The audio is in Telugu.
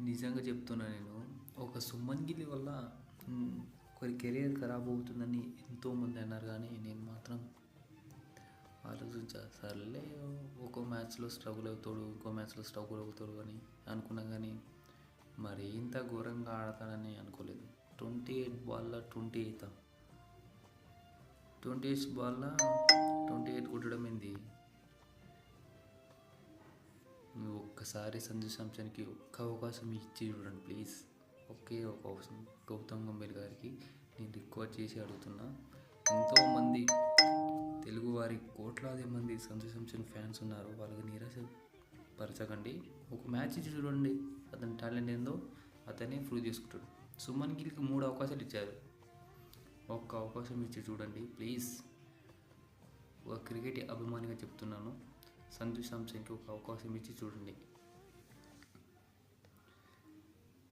నిజంగా చెప్తున్నా నేను. ఒక సుమన్ గిల్ వల్ల ఒకరి కెరియర్ ఖరాబ్ అవుతుందని ఎంతోమంది అన్నారు, కానీ నేను మాత్రం ఆలోచించా. సర్లే, ఒక్కో మ్యాచ్లో స్ట్రగుల్ అవుతాడు, ఇంకో మ్యాచ్లో స్ట్రగుల్ అవుతాడు అని అనుకున్నా, కానీ మరి ఇంత ఘోరంగా ఆడతాడని అనుకోలేదు. 28 బాల్లో 28 28 బాల్లో 28 కొట్టడం ఏంది? నువ్వు ఒక్కసారి సంజు శాంసన్కి ఒక్క అవకాశం ఇచ్చి చూడండి ప్లీజ్. ఒకే ఒక అవకాశం. గౌతమ్ గంభీర్ గారికి నేను రిక్వెస్ట్ చేసి అడుగుతున్నా. ఎంతోమంది తెలుగువారి కోట్లాది మంది సంజు శాంసన్ ఫ్యాన్స్ ఉన్నారు, వాళ్ళకి నిరాశ పరచకండి. ఒక మ్యాచ్ ఇచ్చి చూడండి, అతని టాలెంట్ ఏందో అతనే ప్రూవ్ చేసుకుంటాడు. సుమన్ గిల్కి 3 అవకాశాలు ఇచ్చారు, ఒక్క అవకాశం ఇచ్చి చూడండి ప్లీజ్. ఒక క్రికెట్ అభిమానిగా చెప్తున్నాను, సంజు శాంసన్కి ఒక అవకాశం ఇచ్చి చూడండి.